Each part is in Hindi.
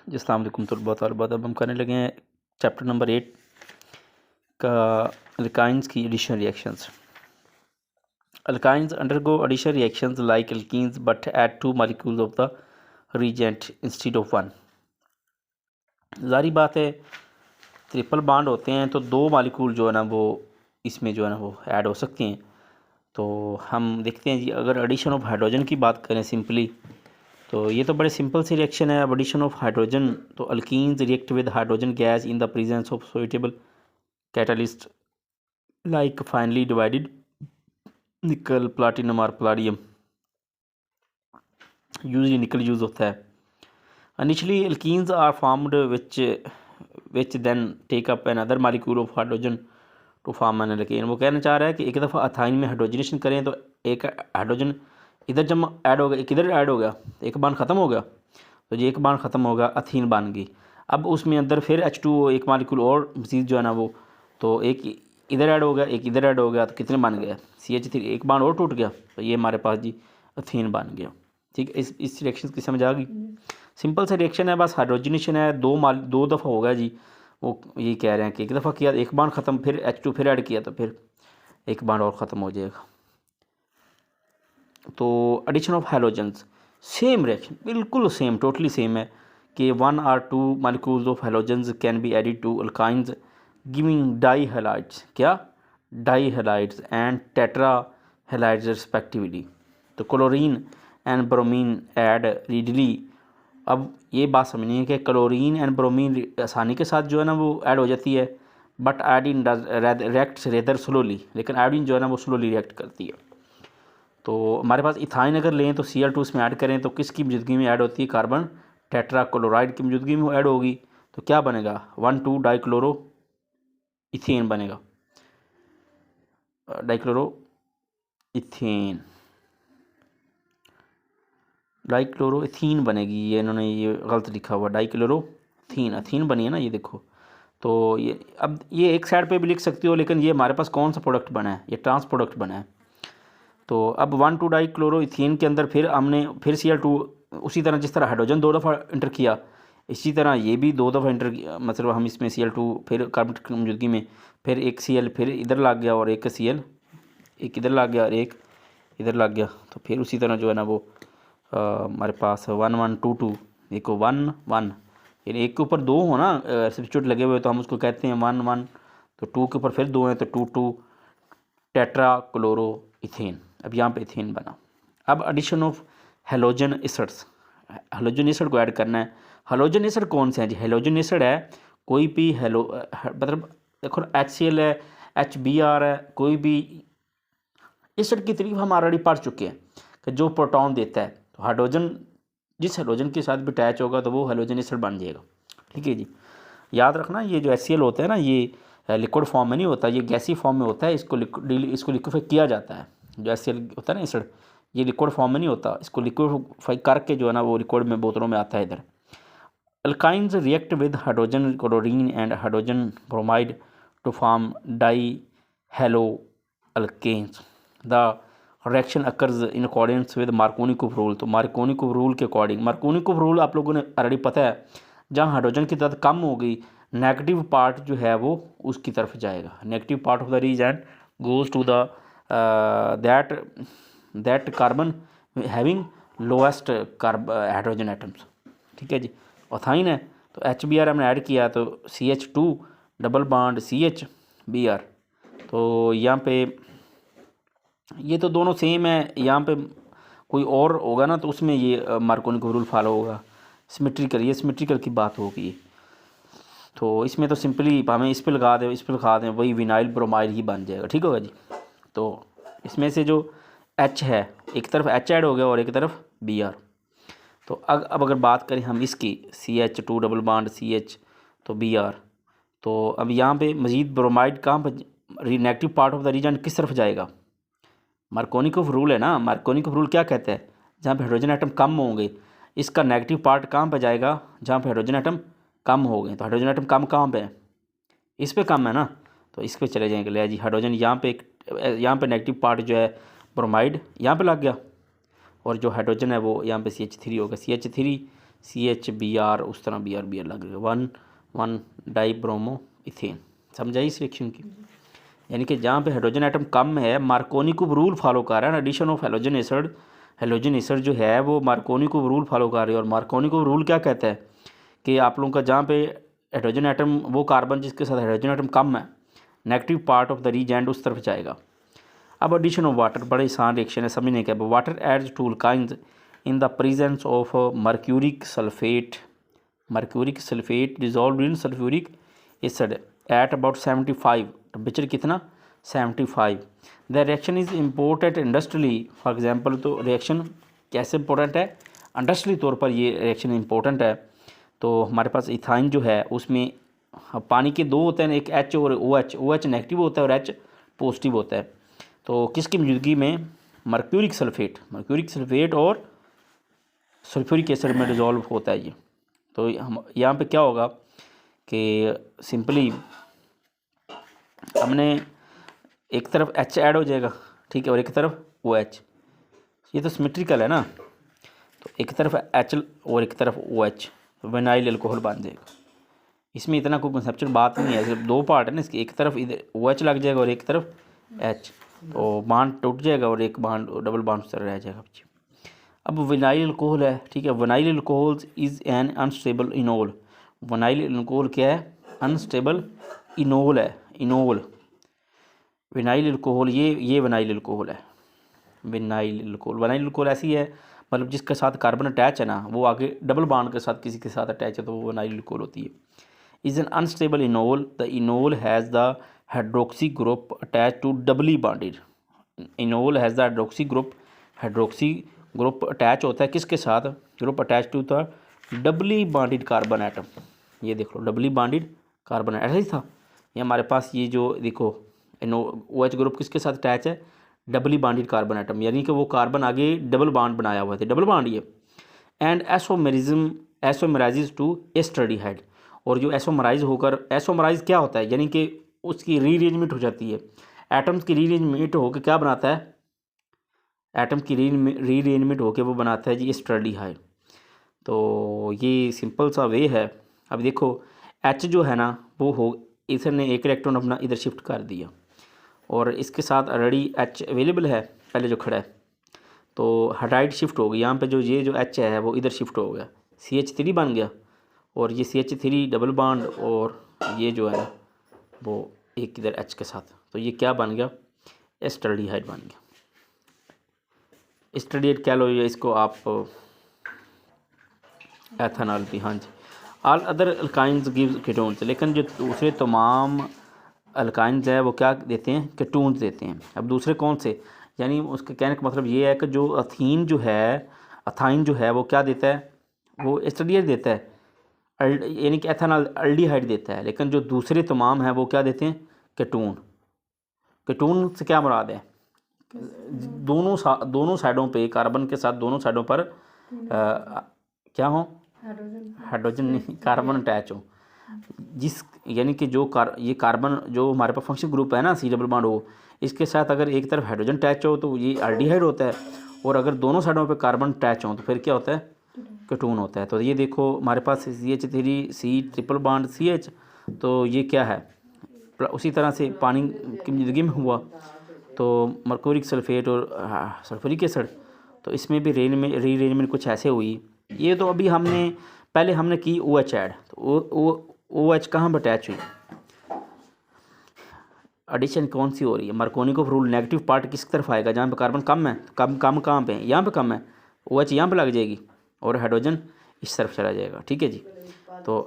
जी अस्सलाम वालेकुम तलबा तलबात। अब हम करने लगे हैं चैप्टर नंबर 8 का अल्काइंस की addition reactions. Alkynes undergo addition reactions like alkenes but add 2 molecules of the reagent instead of 1। जारी बात है ट्रिपल बॉन्ड होते हैं तो 2 मॉलिक्यूल जो है ना वो इसमें जो है ना वो ऐड हो सकते हैं। तो हम देखते हैं जी, अगर एडिशन ऑफ हाइड्रोजन की बात करें सिंपली तो ये तो बड़े सिंपल सी रिएक्शन है। अब एडिशन ऑफ हाइड्रोजन तो alkenes react with hydrogen gas in the presence of suitable catalyst like finely divided nickel platinum और प्लाडियम। यूजली निकल यूज होता है। Initially alkenes are formed which then take up another molecule of hydrogen to form an alkane. वो कहना चाह रहा है कि एक दफ़ा अथाइन में हाइड्रोजनेशन करें तो एक हाइड्रोजन इधर जब ऐड हो गया, एक इधर ऐड हो गया, एक बांड ख़त्म हो गया, तो ये एक बांड ख़त्म हो गया, अथीन बन गई। अब उसमें अंदर फिर H2O एक मालिक्यूल और मज़ीद जो है ना वो, तो एक इधर ऐड हो गया, एक इधर ऐड हो गया, तो कितने बन गए CH3, एक बांड और टूट गया, तो ये हमारे पास जी अथीन बन गया। ठीक है, इस रिएक्शन की समझ आ गई। सिंपल सा रिएक्शन है, बस हाइड्रोजनेशन है, दो दफ़ा हो गया जी। वो ये कह रहे हैं कि एक दफ़ा किया एक बांड ख़त्म, फिर H2 फिर ऐड किया तो फिर एक बांड और ख़त्म हो जाएगा। तो addition of halogens same reaction, बिल्कुल सेम, टोटली सेम है कि 1 or 2 molecules of halogens can be added to alkynes giving di halides, क्या di halides and tetra halides respectively. तो chlorine and bromine add readily. अब ये बात समझनी है कि क्लोरीन एंड ब्रोमीन आसानी के साथ जो है ना वो ऐड हो जाती है, but iodine reacts rather slowly, लेकिन आयोडीन जो है ना वो स्लोली रिएक्ट करती है। तो हमारे पास इथाइन अगर लें तो Cl2 इसमें ऐड करें तो किसकी मौजूदगी में ऐड होती है, कार्बन टेट्राक्लोराइड की मौजूदगी में ऐड होगी। तो क्या बनेगा 1,2 डाइक्लोरो इथेन बनेगा, डाइक्लोरो इथेन, डाइक्लोरो इथीन बनेगी। ये इन्होंने ये गलत लिखा हुआ, डाइक्लोरो इथीन, अथीन बनी है ना ये देखो। तो ये अब ये एक साइड पे भी लिख सकती हो, लेकिन ये हमारे पास कौन सा प्रोडक्ट बना है, ये ट्रांस प्रोडक्ट बना है। तो अब 1,2 डाइक्लोरोइथेन के अंदर फिर हमने फिर Cl2 उसी तरह जिस तरह हाइड्रोजन 2 दफ़ा इंटर किया, इसी तरह ये भी 2 दफ़ा इंटर किया। मतलब हम इसमें Cl2 फिर कार्बन की मौजूदगी में फिर एक Cl फिर इधर लग गया और एक Cl एक इधर लग गया और एक इधर लग गया। तो फिर उसी तरह जो है ना वो हमारे पास 1 1 2 2, एक 1 1, यानी एक के ऊपर 2 हो ना सब्स्टिट्यूट लगे हुए तो हम उसको कहते हैं 1 1, तो 2 के ऊपर फिर 2 हैं तो 2 2 टेट्रा क्लोरो इथेन। अब यहाँ पे इथेन बना। अब addition of halogen acids, halogen acid को ऐड करना है। हेलोजन एसिड कौन से हैं जी, हेलोजन एसिड है कोई भी मतलब देखो HCl है, HBr है, कोई भी एसिड की तारीफ हम ऑलरेडी पढ़ चुके हैं कि जो प्रोटॉन देता है, तो हाइड्रोजन जिस हाइड्रोजन के साथ भी अटैच होगा तो वो हेलोजन एसिड बन जाएगा। ठीक है जी, याद रखना ये जो HCl होता है ना ये लिक्विड फॉर्म में नहीं होता, ये गैसी फॉर्म में होता है। इसको लिक्विफाई किया जाता है। जो HCl होता है ना एसिड, ये लिक्विड फॉर्म में नहीं होता, इसको लिक्विफाई करके जो है ना वो लिक्विड में बोतलों में आता है इधर। Alkynes react with hydrogen chlorine and hydrogen bromide to form dihaloalkanes. The reaction occurs in accordance with Markovnikov rule. तो मार्कोनिकोव रूल के अकॉर्डिंग, मार्कोनिकोव रूल आप लोगों ने ऑलरेडी पता है, जहाँ हाइड्रोजन की तादाद कम हो गई नेगेटिव पार्ट जो है वो उसकी तरफ जाएगा। Negative part of the reagent goes to the that carbon having lowest hydrogen atoms. ठीक है जी, ऑथाइन है तो HBr हमने ऐड किया तो CH2 double bond CH Br। तो यहाँ पे ये तो दोनों सेम है, यहाँ पे कोई और होगा ना तो उसमें ये मार्कोनिकोव रूल फॉलो होगा। सिमेट्रिकल, ये सिमेट्रिकल की बात होगी। तो इसमें तो सिंपली हमें इस पर लगा दें, इस पर लगा दें, वही विनाइल ब्रोमाइड ही बन जाएगा। ठीक होगा जी। तो इसमें से जो H है, एक तरफ H ऐड हो गया और एक तरफ Br। तो अब अगर बात करें हम इसकी CH2 डबल बॉन्ड CH तो Br, तो अब यहाँ पे मज़ीद ब्रोमाइड कहाँ पर, negative part of the reagent किस तरफ जाएगा, मार्कोनिकोव रूल है ना। मार्कोनिकोव रूल क्या कहता है, जहाँ पे हाइड्रोजन एटम कम होंगे इसका नेगेटिव पार्ट कहाँ पर जाएगा, जहाँ पे हाइड्रोजन एटम कम हो गए। तो हाइड्रोजन एटम कम कहाँ पे है, इस पे कम है ना, तो इस पे चले जाएंगे। ले जी हाइड्रोजन यहाँ पे यहाँ पे नेगेटिव पार्ट जो है ब्रोमाइड यहाँ पे लग गया और जो हाइड्रोजन है वो यहाँ पे CH3 होगा। CH Br, उस तरह Br लगेगा 1 डाई ब्रोमो इथेन। समझ आई इस रिएक्शन की? यानी कि जहाँ पे हाइड्रोजन एटम कम है मार्कोनिकोव रूल फॉलो कर रहा है ना, एडिशन ऑफ हेलोजन एसिड जो है वो मार्कोनिकोव रूल फॉलो कर रही है। और मार्कोनिकोव रूल क्या कहता है कि आप लोगों का जहाँ पे हाइड्रोजन एटम, वो कार्बन जिसके साथ हाइड्रोजन एटम कम है, नेगेटिव पार्ट ऑफ द रीजेंड उस तरफ जाएगा। अब एडिशन ऑफ वाटर बड़ा आसान रिएक्शन है, समझने के। Water adds to alkynes in the presence of mercuric sulphate dissolved in sulphuric acid at about 75। Temperature कितना? 75। The reaction is important industrially. For example, तो रिएक्शन कैसे इंपॉर्टेंट है? इंडस्ट्रियली तौर पर ये रिएक्शन इंपॉर्टेंट है। तो हमारे पास इथाइन जो है उसमें पानी के दो होते हैं, एक H और OH नेगेटिव होता है और H पॉजिटिव होता है। तो किसकी मौजूदगी में? मर्क्यूरिक सल्फेट और सल्फ्यूरिक एसिड में डिज़ोल्व होता है ये। तो हम यहाँ पे क्या होगा कि सिंपली हमने एक तरफ H ऐड हो जाएगा, ठीक है, और एक तरफ OH। ये तो सिमेट्रिकल है ना, तो एक तरफ H और एक तरफ OH, तो विनाइल अल्कोहल बन जाएगा। इसमें इतना कोई कंसेप्चुअल बात नहीं है, सिर्फ दो पार्ट है ना इसके, एक तरफ इधर OH लग जाएगा और एक तरफ H, तो बांड टूट जाएगा और एक बांड डबल बांड उस तरह रह जाएगा। अब विनाइल अल्कोहल है, ठीक है। Vinyl alcohol is an unstable enol. Vinyl alcohol क्या है? अनस्टेबल इनोल है, इनोल। विनाइल अल्कोहल ये विनाइल अल्कोहल है। विनाइल अल्कोहल ऐसी है, मतलब जिसके साथ कार्बन अटैच है ना, वो आगे डबल बॉन्ड के साथ किसी के साथ अटैच है तो वो विनाइल अल्कोहल होती है। Is an unstable enol. The enol has the hydroxy group attach to doubly bonded. Enol has the hydroxy group attach होता है किसके साथ? Group attach to the doubly bonded carbon atom. ये देख लो, डबली बॉन्डेड कार्बन ऐसा ही था। ये हमारे पास ये जो देखो OH ग्रुप किसके साथ अटैच है? डबली बॉन्डेड कार्बन एटम, यानी कि वो कार्बन आगे डबल बॉन्ड बनाया हुआ है, डबल बॉन्ड ये। And isomerise to acetaldehyde. और जो एसोमराइज क्या होता है? यानी कि उसकी रीअरेंजमेंट हो जाती है। एटम्स की रीअरेंजमेंट होकर क्या बनाता है? एटम की रीअरेंजमेंट होकर वो बनाता है जी एस्टर्डीहाइड। तो ये सिंपल सा वे है। अब देखो H जो है ना वो इधर ने एक इलेक्ट्रॉन अपना इधर शिफ्ट कर दिया और इसके साथ ऑलरेडी H अवेलेबल है पहले जो खड़ा है, तो हाइड्राइड शिफ्ट हो गई। यहाँ पे जो ये जो H है वो इधर शिफ्ट हो गया, CH3 बन गया। और ये CH3 डबल बॉन्ड और ये जो है वो एक इधर H के साथ, तो ये क्या बन गया? एस्टर्डीहाइड बन गया। एस्टर्डीहाइड क्या लो, ये इसको आप एथेनॉल भी, हाँ जी। All other alkynes gives ketones. लेकिन जो दूसरे तमाम अल्काइंस है वो क्या देते हैं? कीटोन्स देते हैं। अब दूसरे कौन से? यानी उसके कहने का मतलब ये है कि जो अथाइन जो है वो क्या देता है? वो एस्टर्डीहाइड देता है, यानी कि एथेनॉल अल्डिहाइड देता है। लेकिन जो दूसरे तमाम हैं वो क्या देते हैं? कीटोन से क्या मुराद है? दोनों साइडों पे कार्बन के साथ दोनों साइडों पर क्या हो? हाइड्रोजन नहीं, कार्बन अटैच हो। जिस यानी कि ये कार्बन जो हमारे पास फंक्शन ग्रुप है ना C डबल बॉन्ड हो, इसके साथ अगर एक तरफ हाइड्रोजन अटैच हो तो ये अल्डिहाइड होता है, और अगर दोनों साइडों पे कार्बन अटैच हो तो फिर क्या होता है? कीटोन होता है। तो ये देखो हमारे पास CH3 C triple bond CH, तो ये क्या है? उसी तरह से पानी की मौजूदगी में हुआ तो मर्क्यूरिक सल्फेट और सल्फ्यूरिक एसिड, तो इसमें भी रीअरेंजमेंट कुछ ऐसे हुई। ये तो अभी पहले हमने की OH ऐड, तो OH कहाँ पर अटैच हुई? एडिशन कौन सी हो रही है? मार्कोनिकोव रूल, नेगेटिव पार्ट किस तरफ आएगा? जहाँ पे कार्बन कम है, कम कहाँ पे है? यहाँ पे कम है, OH यहाँ पे लग जाएगी और हाइड्रोजन इस तरफ चला जाएगा, ठीक है जी। तो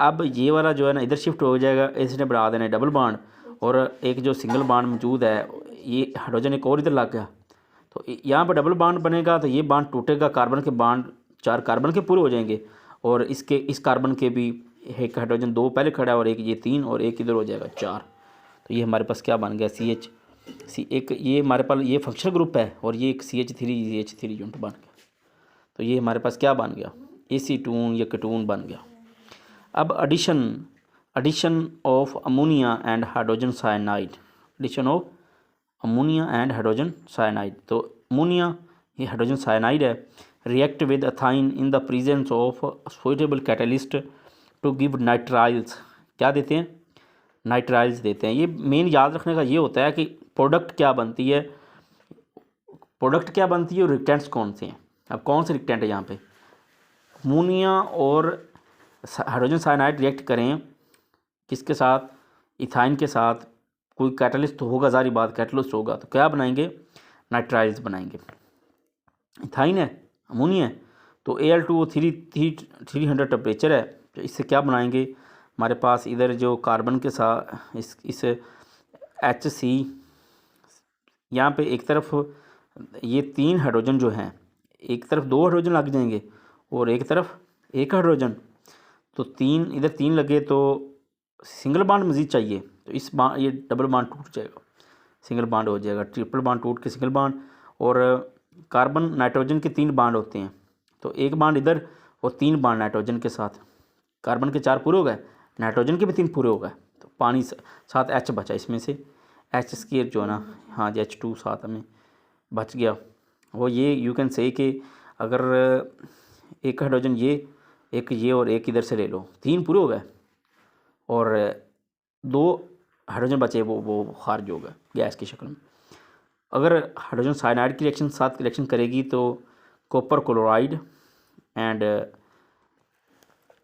अब ये वाला जो है ना इधर शिफ्ट हो जाएगा, इसने बढ़ा देना डबल बॉन्ड, और एक जो सिंगल बॉन्ड मौजूद है ये हाइड्रोजन एक और इधर लग गया, तो यहाँ पर डबल बॉन्ड बनेगा, तो ये बॉन्ड टूटेगा, कार्बन के बॉन्ड 4 कार्बन के पूरे हो जाएंगे, और इस कार्बन के भी एक हाइड्रोजन 2 पहले खड़ा है और एक ये 3 और एक इधर हो जाएगा 4। तो ये हमारे पास क्या बन गया? एक ये हमारे पास ये फंक्शनल ग्रुप है और ये एक CH3 यूनिट बन गया। तो ये हमारे पास क्या बन गया? एसीटोन या कीटोन बन गया। अब addition of ammonia and hydrogen cyanide. तो अमोनिया ये हाइड्रोजन साइनाइड है, react with ethyne in the presence of suitable catalyst to give nitriles. क्या देते हैं? नाइट्राइल्स देते हैं। ये मेन याद रखने का ये होता है कि प्रोडक्ट क्या बनती है, प्रोडक्ट क्या बनती है और रिएक्टेंट्स कौन से हैं। अब कौन से रिएक्टेंट है यहाँ पे? अमोनिया और हाइड्रोजन साइनाइड रिएक्ट करें किसके साथ? इथाइन के साथ। कोई कैटलिस्ट तो होगा, जारी बात कैटलिस्ट होगा, तो क्या बनाएंगे? नाइट्राइल्स बनाएंगे। इथाइन है, अमोनिया है, तो Al2O3 300 टेम्परेचर है, तो इससे क्या बनाएंगे? हमारे पास इधर जो कार्बन के साथ इस HC, यहाँ पे एक तरफ ये 3 हाइड्रोजन जो हैं, एक तरफ 2 हाइड्रोजन लग जाएंगे और एक तरफ 1 हाइड्रोजन, तो 3 इधर 3 लगे तो सिंगल बॉन्ड मज़ीद चाहिए, तो इस ये डबल बॉन्ड टूट जाएगा, सिंगल बॉन्ड हो जाएगा, ट्रिपल बॉन्ड टूट के सिंगल बॉन्ड। और कार्बन नाइट्रोजन के 3 बॉन्ड होते हैं, तो 1 बॉन्ड इधर और 3 बॉन्ड नाइट्रोजन के साथ। कार्बन के 4 पूरे हो गए, नाइट्रोजन के भी 3 पूरे हो गए, तो पानी साथ H बचा, इसमें से H² जो है ना, हाँ जी H2 साथ हमें बच गया। वो ये यू कैन से कि अगर एक हाइड्रोजन ये और एक इधर से ले लो, 3 पूरे हो गए और 2 हाइड्रोजन बचे, वो खारिज हो गए गैस की शक्ल में। अगर हाइड्रोजन साइनाइड की रिएक्शन साथ रिएक्शन करेगी तो copper chloride and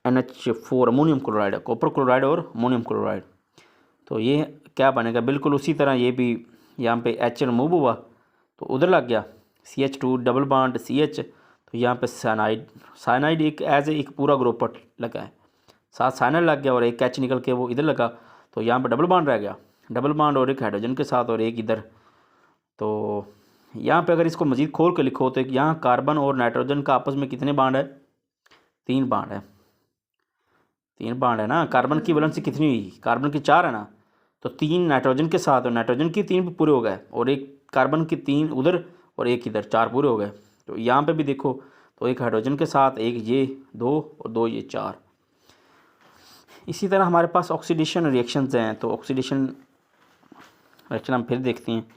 NH4 ammonium chloride है, कॉपर क्लोराइड और अमोनियम क्लोराइड। तो ये क्या बनेगा? बिल्कुल उसी तरह ये भी यहाँ पे H रिमूव हुआ तो उधर लग गया CH2 डबल बॉन्ड CH, तो यहाँ पे साइनाइड एक एक पूरा ग्रुप लगा है, साथ साइनाइड लग गया और एक H निकल के वो इधर लगा, तो यहाँ पे डबल बॉन्ड रह गया, डबल बॉन्ड और एक हाइड्रोजन के साथ और एक इधर। तो यहाँ पे अगर इसको मज़ीद खोल के लिखो तो यहाँ कार्बन और नाइट्रोजन का आपस में कितने बॉन्ड है? 3 बॉन्ड है, 3 बॉन्ड है ना। कार्बन की वैलेंसी कितनी हुई? कार्बन की 4 है ना, तो 3 नाइट्रोजन के साथ और नाइट्रोजन की 3 भी पूरे हो गए और एक कार्बन की 3 उधर और एक इधर, 4 पूरे हो गए। तो यहाँ पे भी देखो, तो एक हाइड्रोजन के साथ एक ये 2 और 2 ये 4। इसी तरह हमारे पास ऑक्सीडेशन रिएक्शंस हैं, तो ऑक्सीडेशन रिएक्शन हम फिर देखते हैं।